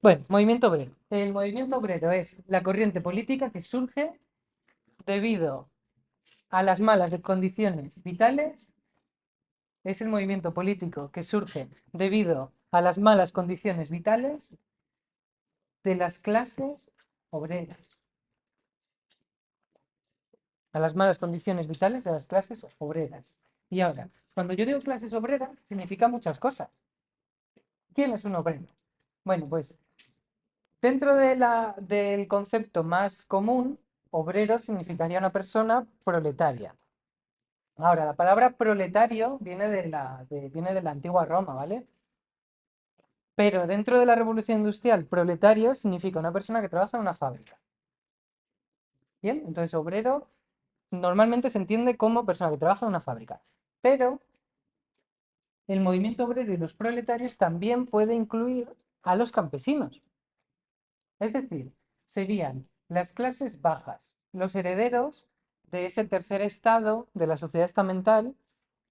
Bueno, movimiento obrero. El movimiento obrero es la corriente política que surge debido a las malas condiciones vitales. Es el movimiento político que surge debido a las malas condiciones vitales de las clases obreras. A las malas condiciones vitales de las clases obreras. Y ahora, cuando yo digo clases obreras, significa muchas cosas. ¿Quién es un obrero? Bueno, pues dentro del concepto más común, obrero significaría una persona proletaria. Ahora, la palabra proletario viene de la antigua Roma, ¿vale? Pero dentro de la revolución industrial, proletario significa una persona que trabaja en una fábrica. Bien, entonces obrero normalmente se entiende como persona que trabaja en una fábrica. Pero el movimiento obrero y los proletarios también puede incluir a los campesinos. Es decir, serían las clases bajas, los herederos de ese tercer estado de la sociedad estamental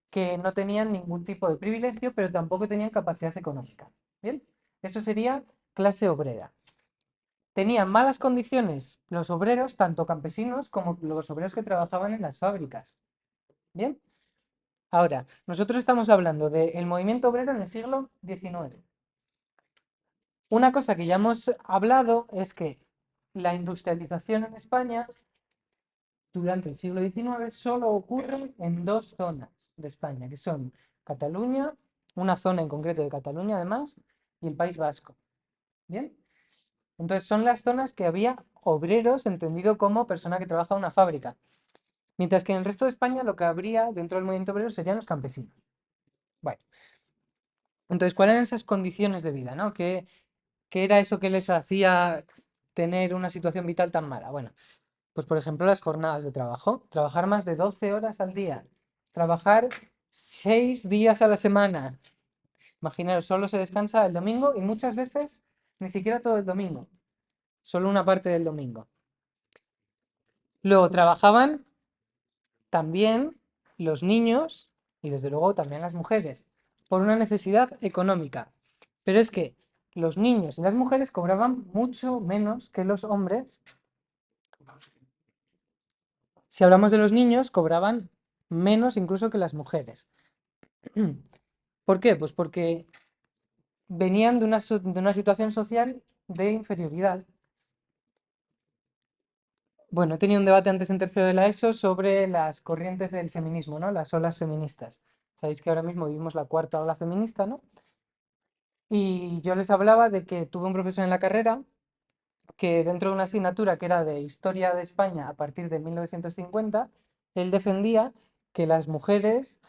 que no tenían ningún tipo de privilegio, pero tampoco tenían capacidad económica. Bien, eso sería clase obrera. Tenían malas condiciones los obreros, tanto campesinos como los obreros que trabajaban en las fábricas. Bien, ahora, nosotros estamos hablando del movimiento obrero en el siglo XIX. Una cosa que ya hemos hablado es que la industrialización en España durante el siglo XIX solo ocurre en dos zonas de España, que son Cataluña, una zona en concreto de Cataluña además, y el País Vasco. ¿Bien? Entonces son las zonas que había obreros, entendido como persona que trabaja en una fábrica. Mientras que en el resto de España lo que habría dentro del movimiento obrero serían los campesinos. Bueno, entonces, ¿cuáles eran esas condiciones de vida, ¿no? ¿Qué era eso que les hacía tener una situación vital tan mala? Bueno, pues por ejemplo las jornadas de trabajo. Trabajar más de 12 horas al día. Trabajar 6 días a la semana. Imaginaros, solo se descansa el domingo y muchas veces ni siquiera todo el domingo. Solo una parte del domingo. Luego trabajaban también los niños y desde luego también las mujeres por una necesidad económica. Pero es que los niños y las mujeres cobraban mucho menos que los hombres. Si hablamos de los niños, cobraban menos incluso que las mujeres. ¿Por qué? Pues porque venían de una situación social de inferioridad. Bueno, he tenido un debate antes en tercero de la ESO sobre las corrientes del feminismo, ¿no? Las olas feministas. Sabéis que ahora mismo vivimos la cuarta ola feminista, ¿no? Y yo les hablaba de que tuve un profesor en la carrera que dentro de una asignatura que era de Historia de España a partir de 1950, él defendía que las mujeres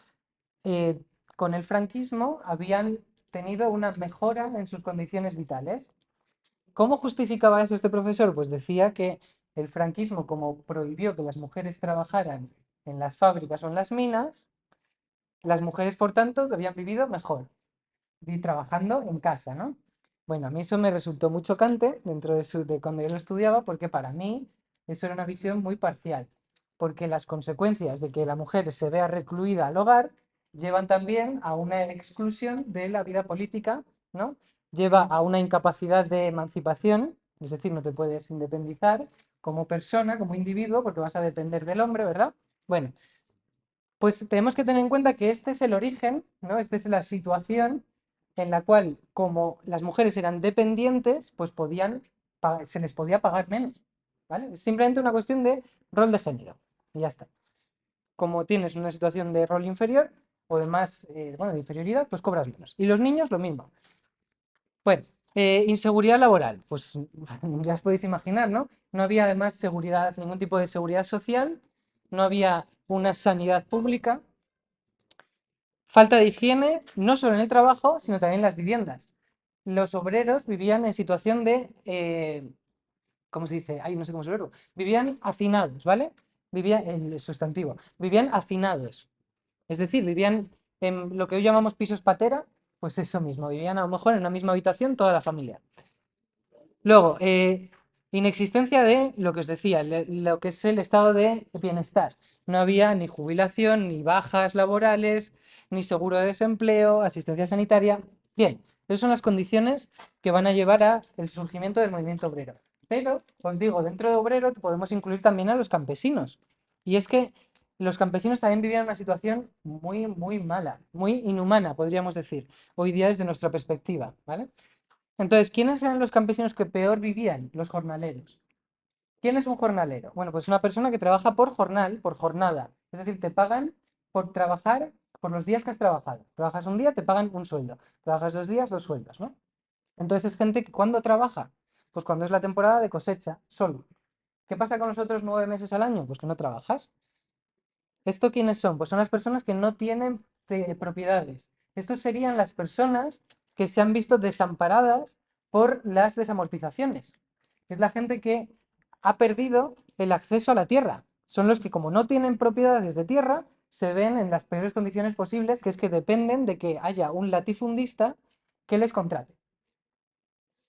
eh, con el franquismo habían tenido una mejora en sus condiciones vitales. ¿Cómo justificaba eso este profesor? Pues decía que el franquismo, como prohibió que las mujeres trabajaran en las fábricas o en las minas, las mujeres, por tanto, habían vivido mejor, trabajando en casa, ¿no? Bueno, a mí eso me resultó muy chocante dentro de cuando yo lo estudiaba, porque para mí eso era una visión muy parcial, porque las consecuencias de que la mujer se vea recluida al hogar llevan también a una exclusión de la vida política, ¿no? Lleva a una incapacidad de emancipación, es decir, no te puedes independizar como persona, como individuo, porque vas a depender del hombre, ¿verdad? Bueno, pues tenemos que tener en cuenta que este es el origen, ¿no? Esta es la situación en la cual, como las mujeres eran dependientes, pues se les podía pagar menos, ¿vale? Es simplemente una cuestión de rol de género, y ya está. Como tienes una situación de rol inferior o de más, bueno, de inferioridad, pues cobras menos. Y los niños lo mismo. Bueno, inseguridad laboral, pues ya os podéis imaginar, ¿no? No había además seguridad, ningún tipo de seguridad social, no había una sanidad pública. Falta de higiene, no solo en el trabajo, sino también en las viviendas. Los obreros vivían en situación de, ¿cómo se dice? Ay, no sé cómo se verbo. Vivían hacinados, ¿vale? Vivían, el sustantivo. Vivían hacinados. Es decir, vivían en lo que hoy llamamos pisos patera, pues eso mismo. Vivían a lo mejor en una misma habitación toda la familia. Luego, inexistencia de lo que os decía, lo que es el estado de bienestar. No había ni jubilación, ni bajas laborales, ni seguro de desempleo, asistencia sanitaria. Bien, esas son las condiciones que van a llevar al surgimiento del movimiento obrero. Pero, os digo, dentro de obrero podemos incluir también a los campesinos. Y es que los campesinos también vivían una situación muy, muy mala, muy inhumana, podríamos decir, hoy día desde nuestra perspectiva, ¿vale? Entonces, ¿quiénes eran los campesinos que peor vivían? Los jornaleros. ¿Quién es un jornalero? Bueno, pues una persona que trabaja por jornal, por jornada. Es decir, te pagan por trabajar por los días que has trabajado. Trabajas un día, te pagan un sueldo. Trabajas 2 días, 2 sueldos, ¿no? Entonces es gente que ¿cuándo trabaja? Pues cuando es la temporada de cosecha, solo. ¿Qué pasa con los otros 9 meses al año? Pues que no trabajas. ¿Esto quiénes son? Pues son las personas que no tienen propiedades. Estos serían las personas que se han visto desamparadas por las desamortizaciones. Es la gente que ha perdido el acceso a la tierra. Son los que, como no tienen propiedades de tierra, se ven en las peores condiciones posibles, que es que dependen de que haya un latifundista que les contrate.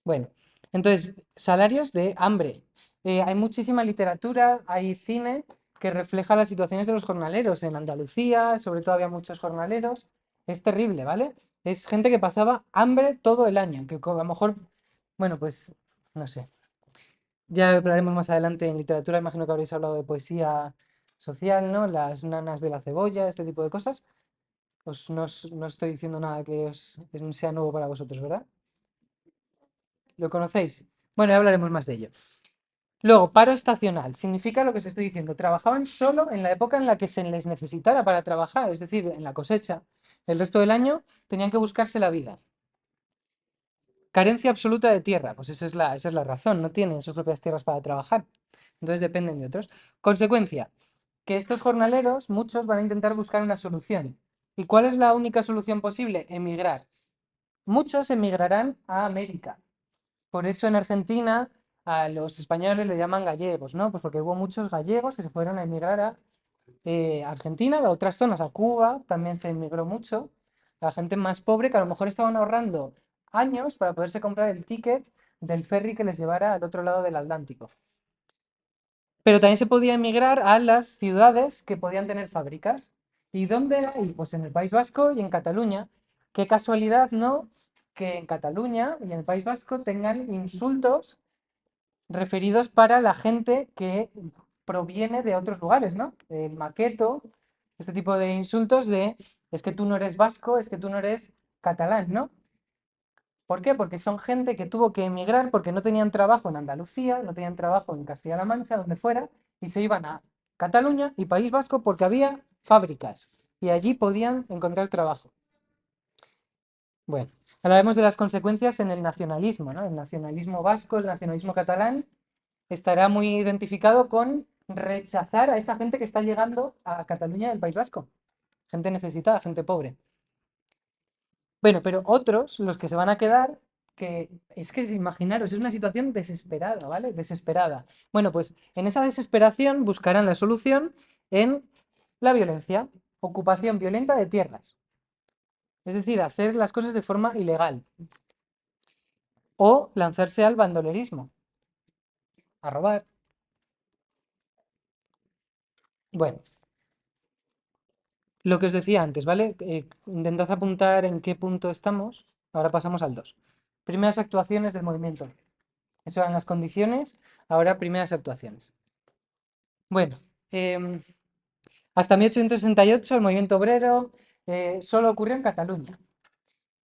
Bueno, entonces, salarios de hambre. Hay muchísima literatura, hay cine que refleja las situaciones de los jornaleros. En Andalucía, sobre todo, había muchos jornaleros. Es terrible, ¿vale? Es gente que pasaba hambre todo el año, que a lo mejor, bueno, pues, no sé. Ya hablaremos más adelante en literatura, imagino que habréis hablado de poesía social, ¿no? Las nanas de la cebolla, este tipo de cosas. No estoy diciendo nada que sea nuevo para vosotros, ¿verdad? ¿Lo conocéis? Bueno, ya hablaremos más de ello. Luego, paro estacional. Significa lo que os estoy diciendo. Trabajaban solo en la época en la que se les necesitara para trabajar, es decir, en la cosecha. El resto del año tenían que buscarse la vida. Carencia absoluta de tierra. Pues esa es la razón. No tienen sus propias tierras para trabajar. Entonces dependen de otros. Consecuencia, que estos jornaleros, muchos van a intentar buscar una solución. ¿Y cuál es la única solución posible? Emigrar. Muchos emigrarán a América. Por eso en Argentina a los españoles le llaman gallegos, ¿no? Pues porque hubo muchos gallegos que se fueron a emigrar a Argentina, a otras zonas, a Cuba, también se emigró mucho. La gente más pobre que a lo mejor estaban ahorrando años para poderse comprar el ticket del ferry que les llevara al otro lado del Atlántico. Pero también se podía emigrar a las ciudades que podían tener fábricas. ¿Y dónde era? Y pues en el País Vasco y en Cataluña. Qué casualidad, ¿no? Que en Cataluña y en el País Vasco tengan insultos referidos para la gente que proviene de otros lugares, ¿no? El maqueto, este tipo de insultos de es que tú no eres vasco, es que tú no eres catalán, ¿no? ¿Por qué? Porque son gente que tuvo que emigrar porque no tenían trabajo en Andalucía, no tenían trabajo en Castilla-La Mancha, donde fuera, y se iban a Cataluña y País Vasco porque había fábricas y allí podían encontrar trabajo. Bueno, hablaremos de las consecuencias en el nacionalismo, ¿no? El nacionalismo vasco, el nacionalismo catalán estará muy identificado con rechazar a esa gente que está llegando a Cataluña del País Vasco. Gente necesitada, gente pobre. Bueno, pero otros, los que se van a quedar, que es que imaginaros, es una situación desesperada, ¿vale? Desesperada. Bueno, pues en esa desesperación buscarán la solución en la violencia, ocupación violenta de tierras. Es decir, hacer las cosas de forma ilegal. O lanzarse al bandolerismo, a robar. Bueno, lo que os decía antes, ¿vale? Intentad apuntar en qué punto estamos. Ahora pasamos al 2. Primeras actuaciones del movimiento. Eso eran las condiciones. Ahora primeras actuaciones. Bueno, hasta 1868 el movimiento obrero solo ocurrió en Cataluña.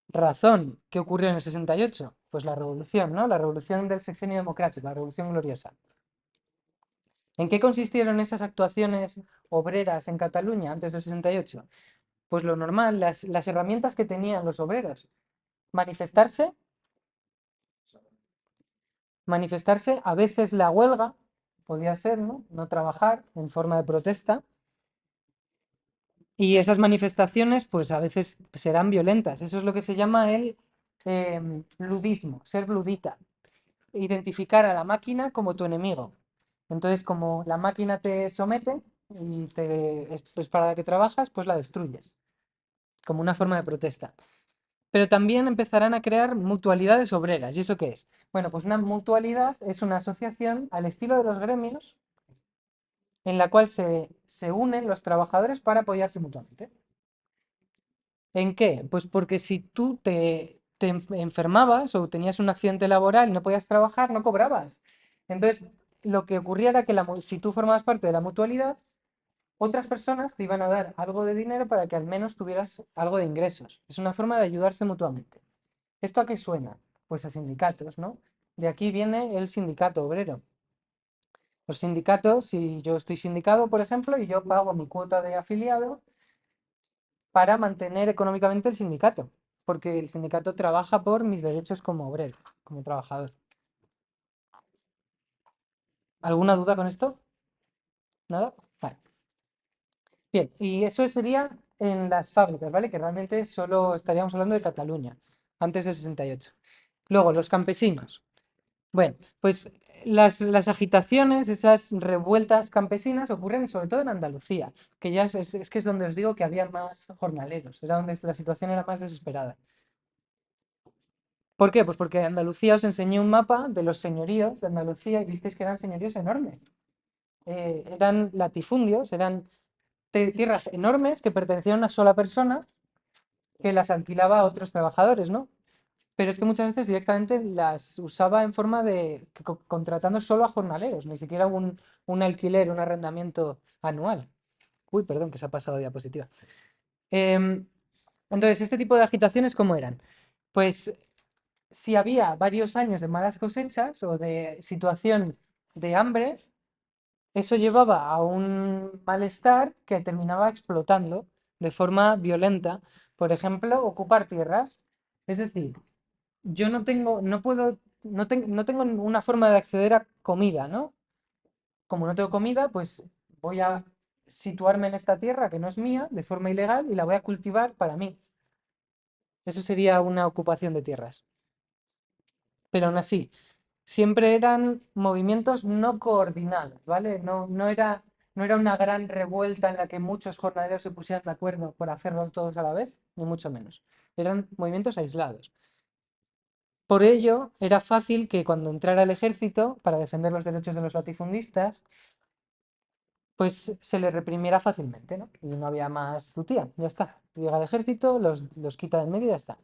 Razón, ¿qué ocurrió en el 68? Pues la revolución, ¿no? La revolución del sexenio democrático, la revolución gloriosa. ¿En qué consistieron esas actuaciones obreras en Cataluña antes del 68? Pues lo normal, las herramientas que tenían los obreros. Manifestarse, manifestarse, a veces la huelga, podía ser, ¿no? No trabajar en forma de protesta. Y esas manifestaciones, pues a veces serán violentas. Eso es lo que se llama el ludismo, ser ludita. Identificar a la máquina como tu enemigo. Entonces, como la máquina te somete y es para la que trabajas, pues la destruyes, como una forma de protesta. Pero también empezarán a crear mutualidades obreras. ¿Y eso qué es? Bueno, pues una mutualidad es una asociación al estilo de los gremios en la cual se unen los trabajadores para apoyarse mutuamente. ¿En qué? Pues porque si tú enfermabas o tenías un accidente laboral y no podías trabajar, no cobrabas. Entonces, lo que ocurría era que si tú formabas parte de la mutualidad, otras personas te iban a dar algo de dinero para que al menos tuvieras algo de ingresos. Es una forma de ayudarse mutuamente. ¿Esto a qué suena? Pues a sindicatos, ¿no? De aquí viene el sindicato obrero. Los sindicatos, si yo estoy sindicado, por ejemplo, y yo pago mi cuota de afiliado para mantener económicamente el sindicato, porque el sindicato trabaja por mis derechos como obrero, como trabajador. ¿Alguna duda con esto? ¿Nada? Vale. Bien, y eso sería en las fábricas, ¿vale? Que realmente solo estaríamos hablando de Cataluña, antes del 68. Luego, los campesinos. Bueno, pues las agitaciones, esas revueltas campesinas ocurren sobre todo en Andalucía, que ya es que es donde os digo que había más jornaleros, era donde la situación era más desesperada. ¿Por qué? Pues porque Andalucía os enseñé un mapa de los señoríos de Andalucía y visteis que eran señoríos enormes. Eran latifundios, eran tierras enormes que pertenecían a una sola persona que las alquilaba a otros trabajadores, ¿no? Pero es que muchas veces directamente las usaba en forma de contratando solo a jornaleros, ni siquiera un alquiler, un arrendamiento anual. Uy, perdón, que se ha pasado diapositiva. Em, entonces, este tipo de agitaciones, ¿cómo eran? Pues si había varios años de malas cosechas o de situación de hambre, eso llevaba a un malestar que terminaba explotando de forma violenta. Por ejemplo, ocupar tierras. Es decir, yo no tengo, no puedo, no tengo una forma de acceder a comida, ¿no? Como no tengo comida, pues voy a situarme en esta tierra que no es mía de forma ilegal y la voy a cultivar para mí. Eso sería una ocupación de tierras. Pero aún así, siempre eran movimientos no coordinados, ¿vale? No era una gran revuelta en la que muchos jornaleros se pusieran de acuerdo por hacerlo todos a la vez, ni mucho menos. Eran movimientos aislados. Por ello, era fácil que cuando entrara el ejército para defender los derechos de los latifundistas, pues se les reprimiera fácilmente, ¿no? Y no había más tu tía, ya está. Llega el ejército, los quita del medio y ya está.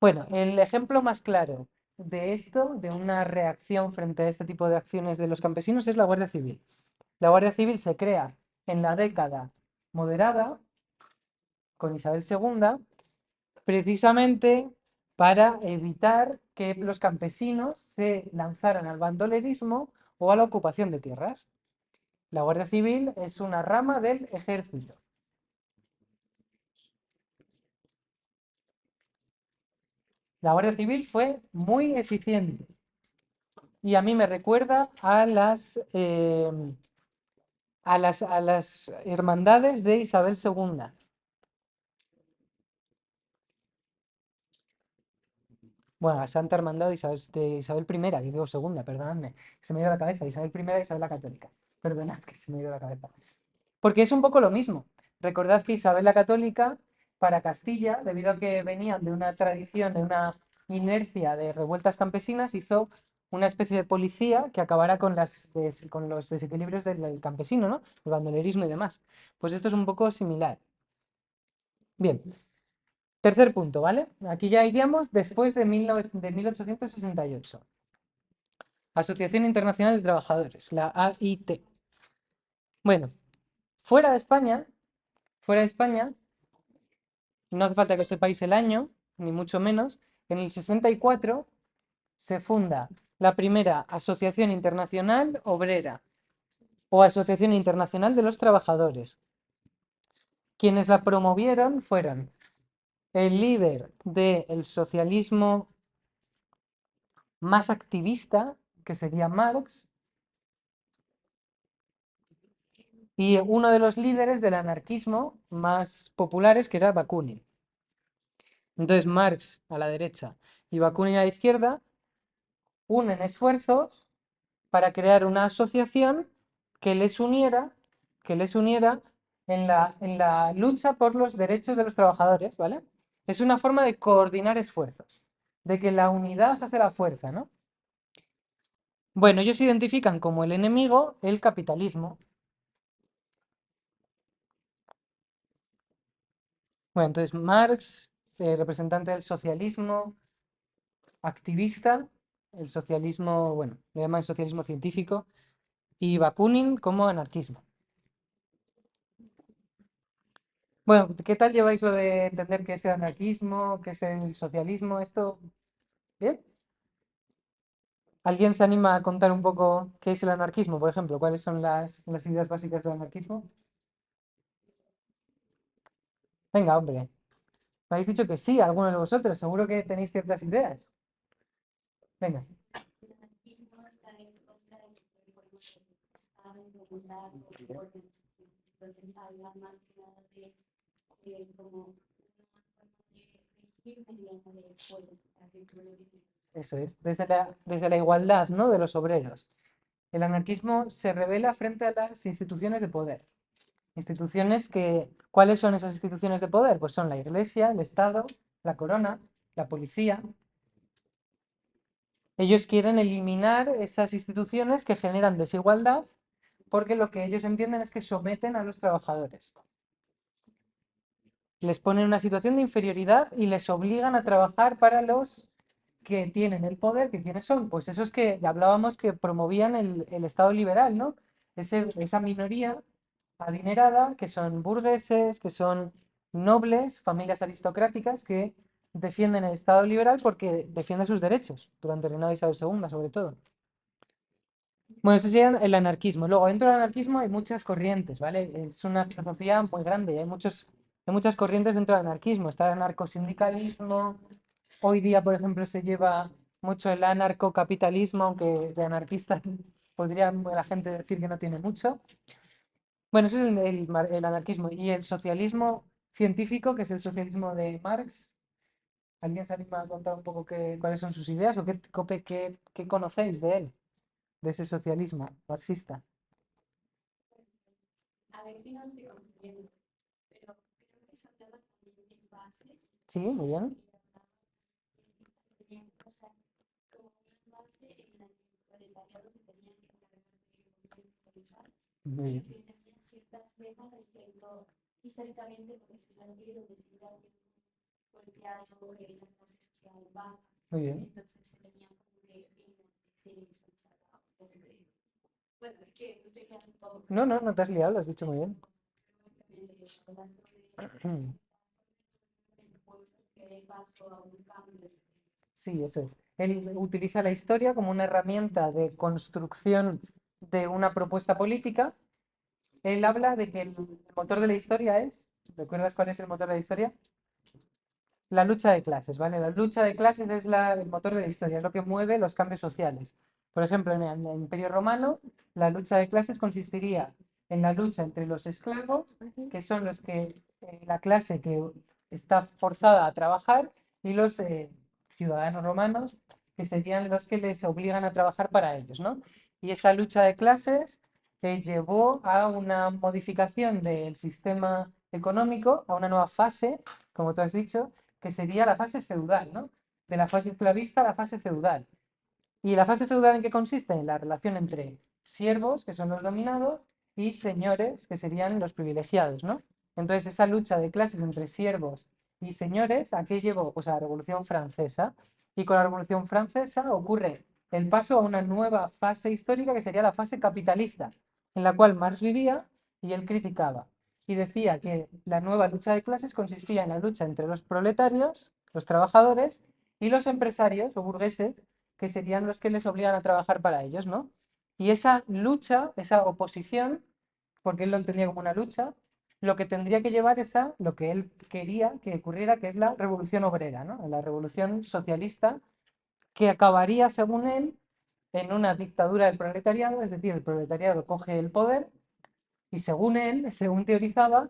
Bueno, el ejemplo más claro de esto, de una reacción frente a este tipo de acciones de los campesinos, es la Guardia Civil. La Guardia Civil se crea en la década moderada, con Isabel II, precisamente para evitar que los campesinos se lanzaran al bandolerismo o a la ocupación de tierras. La Guardia Civil es una rama del ejército. La Guardia Civil fue muy eficiente y a mí me recuerda a las hermandades de Isabel II. Bueno, la Santa Hermandad de Isabel I, que digo segunda, perdonadme, se me dio la cabeza, Isabel I y Isabel la Católica. Perdonad que se me dio la cabeza. Porque es un poco lo mismo. Recordad que Isabel la Católica, para Castilla, debido a que venían de una tradición, de una inercia de revueltas campesinas, hizo una especie de policía que acabara con los desequilibrios del campesino, ¿no? El bandolerismo y demás. Pues esto es un poco similar. Bien, tercer punto, ¿vale? Aquí ya iríamos después de 1868. Asociación Internacional de Trabajadores, la AIT. Bueno, fuera de España, fuera de España, no hace falta que os sepáis el año, ni mucho menos, en el 64 se funda la primera Asociación Internacional Obrera o Asociación Internacional de los Trabajadores. Quienes la promovieron fueron el líder del socialismo más activista, que sería Marx, y uno de los líderes del anarquismo más populares, que era Bakunin. Entonces Marx a la derecha y Bakunin a la izquierda unen esfuerzos para crear una asociación que les uniera en la lucha por los derechos de los trabajadores, ¿vale? Es una forma de coordinar esfuerzos, de que la unidad hace la fuerza, ¿no? Bueno, ellos identifican como el enemigo el capitalismo. Bueno, entonces Marx, representante del socialismo activista, el socialismo, bueno, le llaman socialismo científico, y Bakunin como anarquismo. Bueno, ¿qué tal lleváis lo de entender qué es el anarquismo, qué es el socialismo? ¿Esto bien? ¿Alguien se anima a contar un poco qué es el anarquismo, por ejemplo? ¿Cuáles son las ideas básicas del anarquismo? Venga, hombre. Me habéis dicho que sí, alguno de vosotros. Seguro que tenéis ciertas ideas. Venga. Eso es, desde la igualdad, ¿no? De los obreros. El anarquismo se revela frente a las instituciones de poder. Instituciones que, ¿cuáles son esas instituciones de poder? Pues son la Iglesia, el Estado, la corona, la policía. Ellos quieren eliminar esas instituciones que generan desigualdad porque lo que ellos entienden es que someten a los trabajadores. Les ponen en una situación de inferioridad y les obligan a trabajar para los que tienen el poder, que quiénes son, pues esos que ya hablábamos que promovían el Estado liberal, ¿no? Esa minoría adinerada, que son burgueses, que son nobles, familias aristocráticas, que defienden el Estado liberal porque defienden sus derechos, durante el reinado de Isabel II, sobre todo. Bueno, eso sería el anarquismo. Luego, dentro del anarquismo hay muchas corrientes, ¿vale? Es una filosofía muy grande y hay muchas corrientes dentro del anarquismo. Está el anarcosindicalismo. Hoy día, por ejemplo, se lleva mucho el anarcocapitalismo, aunque de anarquista podría la gente decir que no tiene mucho. Bueno, eso es el anarquismo. Y el socialismo científico, que es el socialismo de Marx. ¿Alguien se anima a contar un poco cuáles son sus ideas o qué conocéis de él, de ese socialismo marxista? Sí, muy bien. Muy bien. Muy bien. No, no, no te has liado, lo has dicho muy bien. Sí, eso es. Él utiliza la historia como una herramienta de construcción de una propuesta política. Él habla de que el motor de la historia es, ¿recuerdas cuál es el motor de la historia? La lucha de clases, ¿vale? La lucha de clases es el motor de la historia, es lo que mueve los cambios sociales. Por ejemplo, en el Imperio Romano, la lucha de clases consistiría en la lucha entre los esclavos, que son la clase que está forzada a trabajar, y los ciudadanos romanos, que serían los que les obligan a trabajar para ellos, ¿no? Y esa lucha de clases llevó a una modificación del sistema económico, a una nueva fase, como tú has dicho, que sería la fase feudal, ¿no? De la fase esclavista a la fase feudal. ¿Y la fase feudal en qué consiste? En la relación entre siervos, que son los dominados, y señores, que serían los privilegiados, ¿no? Entonces, esa lucha de clases entre siervos y señores, ¿a qué llevó? Pues a la Revolución Francesa. Y con la Revolución Francesa ocurre el paso a una nueva fase histórica que sería la fase capitalista, en la cual Marx vivía y él criticaba. Y decía que la nueva lucha de clases consistía en la lucha entre los proletarios, los trabajadores, y los empresarios o burgueses, que serían los que les obligan a trabajar para ellos, ¿no? Y esa lucha, esa oposición, porque él lo entendía como una lucha, lo que tendría que llevar es a lo que él quería que ocurriera, que es la revolución obrera, ¿no? La revolución socialista, que acabaría, según él, en una dictadura del proletariado, es decir, el proletariado coge el poder y según él, según teorizaba,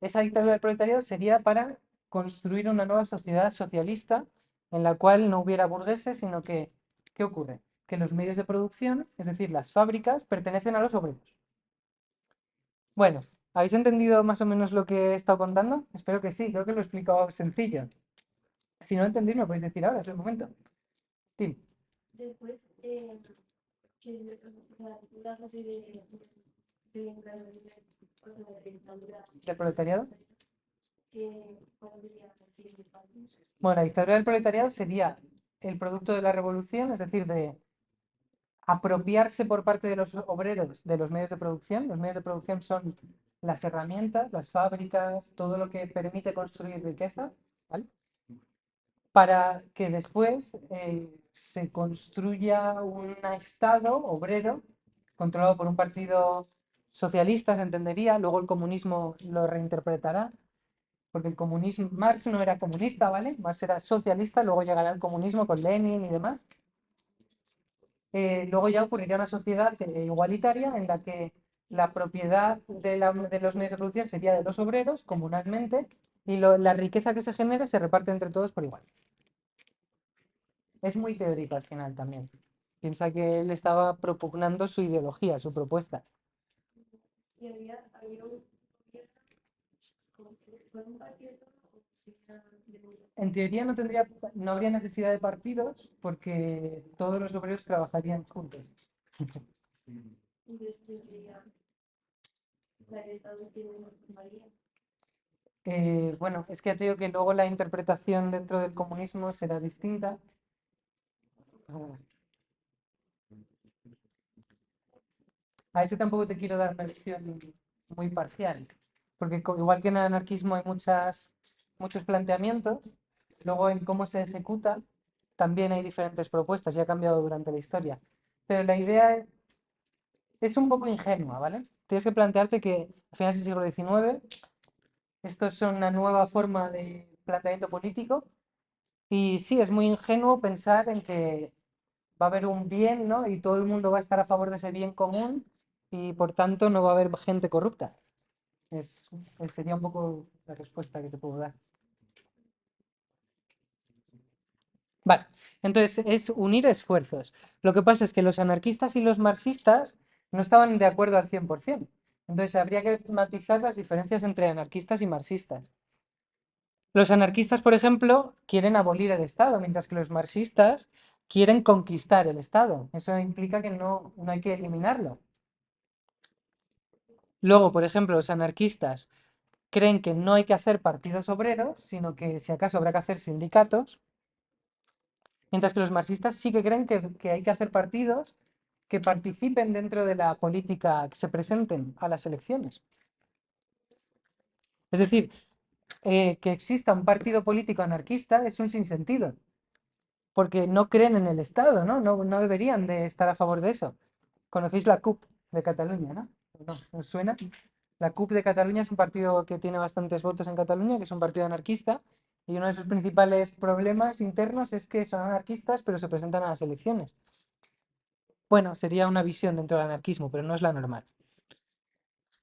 esa dictadura del proletariado sería para construir una nueva sociedad socialista en la cual no hubiera burgueses, sino que, ¿qué ocurre? Que los medios de producción, es decir, las fábricas, pertenecen a los obreros. Bueno, ¿habéis entendido más o menos lo que he estado contando? Espero que sí, creo que lo he explicado sencillo. Si no lo entendéis, me podéis decir ahora, es el momento. Tim, ¿del proletariado? Bueno, la dictadura del proletariado sería el producto de la revolución, es decir, de apropiarse por parte de los obreros de los medios de producción. Los medios de producción son las herramientas, las fábricas, todo lo que permite construir riqueza, ¿vale? Para que después se construya un Estado obrero controlado por un partido socialista, se entendería, luego el comunismo lo reinterpretará, porque el comunismo, Marx no era comunista, ¿vale? Marx era socialista, luego llegará el comunismo con Lenin y demás. Luego ya ocurriría una sociedad igualitaria en la que la propiedad de los medios de producción sería de los obreros comunalmente y la riqueza que se genere se reparte entre todos por igual. Es muy teórico al final también. Piensa que él estaba propugnando su ideología, su propuesta. En teoría no habría necesidad de partidos porque todos los obreros trabajarían juntos. Bueno, es que ya te digo que luego la interpretación dentro del comunismo será distinta. A ese tampoco te quiero dar una visión muy parcial, porque igual que en el anarquismo hay muchos planteamientos, luego en cómo se ejecuta también hay diferentes propuestas y ha cambiado durante la historia. Pero la idea es un poco ingenua, ¿vale? Tienes que plantearte que a finales del siglo XIX esto es una nueva forma de planteamiento político y sí, es muy ingenuo pensar en que va a haber un bien, ¿no? Y todo el mundo va a estar a favor de ese bien común y por tanto no va a haber gente corrupta. Sería un poco la respuesta que te puedo dar. Vale, entonces es unir esfuerzos. Lo que pasa es que los anarquistas y los marxistas no estaban de acuerdo al 100%. Entonces habría que matizar las diferencias entre anarquistas y marxistas. Los anarquistas, por ejemplo, quieren abolir el Estado, mientras que los marxistas quieren conquistar el Estado. Eso implica que no hay que eliminarlo. Luego, por ejemplo, los anarquistas creen que no hay que hacer partidos obreros, sino que si acaso habrá que hacer sindicatos, mientras que los marxistas sí que creen que hay que hacer partidos que participen dentro de la política, que se presenten a las elecciones. Es decir, que exista un partido político anarquista es un sinsentido, porque no creen en el Estado, ¿no? No deberían de estar a favor de eso. Conocéis la CUP de Cataluña, ¿no? ¿No os suena? La CUP de Cataluña es un partido que tiene bastantes votos en Cataluña, que es un partido anarquista, y uno de sus principales problemas internos es que son anarquistas, pero se presentan a las elecciones. Bueno, sería una visión dentro del anarquismo, pero no es la normal.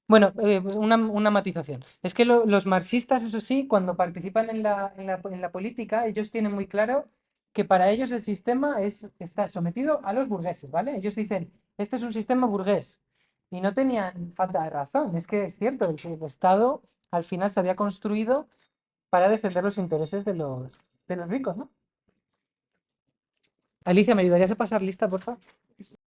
Bueno, una matización. Es que los marxistas, eso sí, cuando participan en la política, ellos tienen muy claro que para ellos el sistema está sometido a los burgueses, ¿vale? Ellos dicen, este es un sistema burgués. Y no tenían falta de razón. Es que es cierto, el Estado al final se había construido para defender los intereses de los ricos, ¿no? Alicia, ¿me ayudarías a pasar lista, por favor?